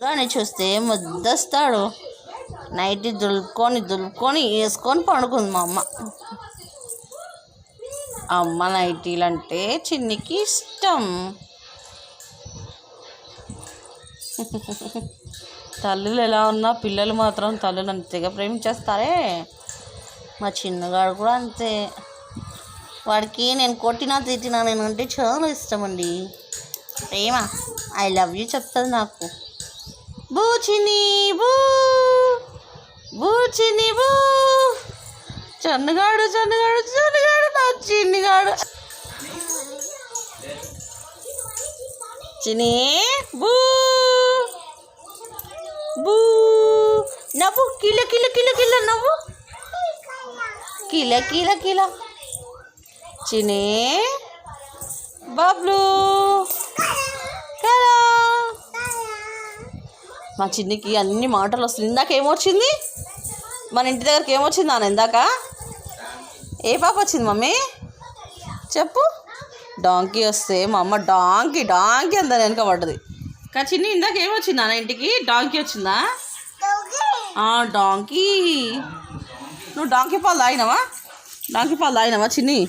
కానీ చూస్తే ముద్దస్తాడు. నైట్ దులుపుకొని వేసుకొని పండుకుంది మా అమ్మ. అమ్మ నైటీలు అంటే చిన్నికి ఇష్టం. తల్లులు ఎలా ఉన్నా పిల్లలు మాత్రం తల్లులను తెగ ప్రేమించేస్తారే. మా చిన్నగాడు కూడా అంతే. వాడికి నేను కొట్టినా తిట్టినా నేనంటే చాలా ఇష్టం అండి. ప్రేమ. ఐ లవ్ యూ చెప్తుంది నాకు. బూ చిన్ని బూ, బూ చిన్ని బూ. చన్నగాడు చన్నగాడు చన్నగాడు నా చిన్నిగాడు. చిన్ని బూ బూ. నవ్వు కిల కిల కిల కిల నవ్వు. కిల కిల కిల. చిన్ని బబ్లు కదా. మా చిన్నికి అన్ని మాటలు వస్తుంది. ఇందాక ఏమొచ్చింది మన ఇంటి దగ్గరికి? ఏమొచ్చింది నాన్న ఇందాక? ఏ పాప వచ్చింది మమ్మీ చెప్పు? డాంకీ వస్తే మా అమ్మ డాంకీ డాంకీ అందని వెనక పడ్డది. కానీ చిన్ని ఇందాక ఏమొచ్చింది నాన్న ఇంటికి? డాంకీ వచ్చిందా? డాంకీ. నువ్వు డాంకీ పాలు తాగినావా చిన్ని?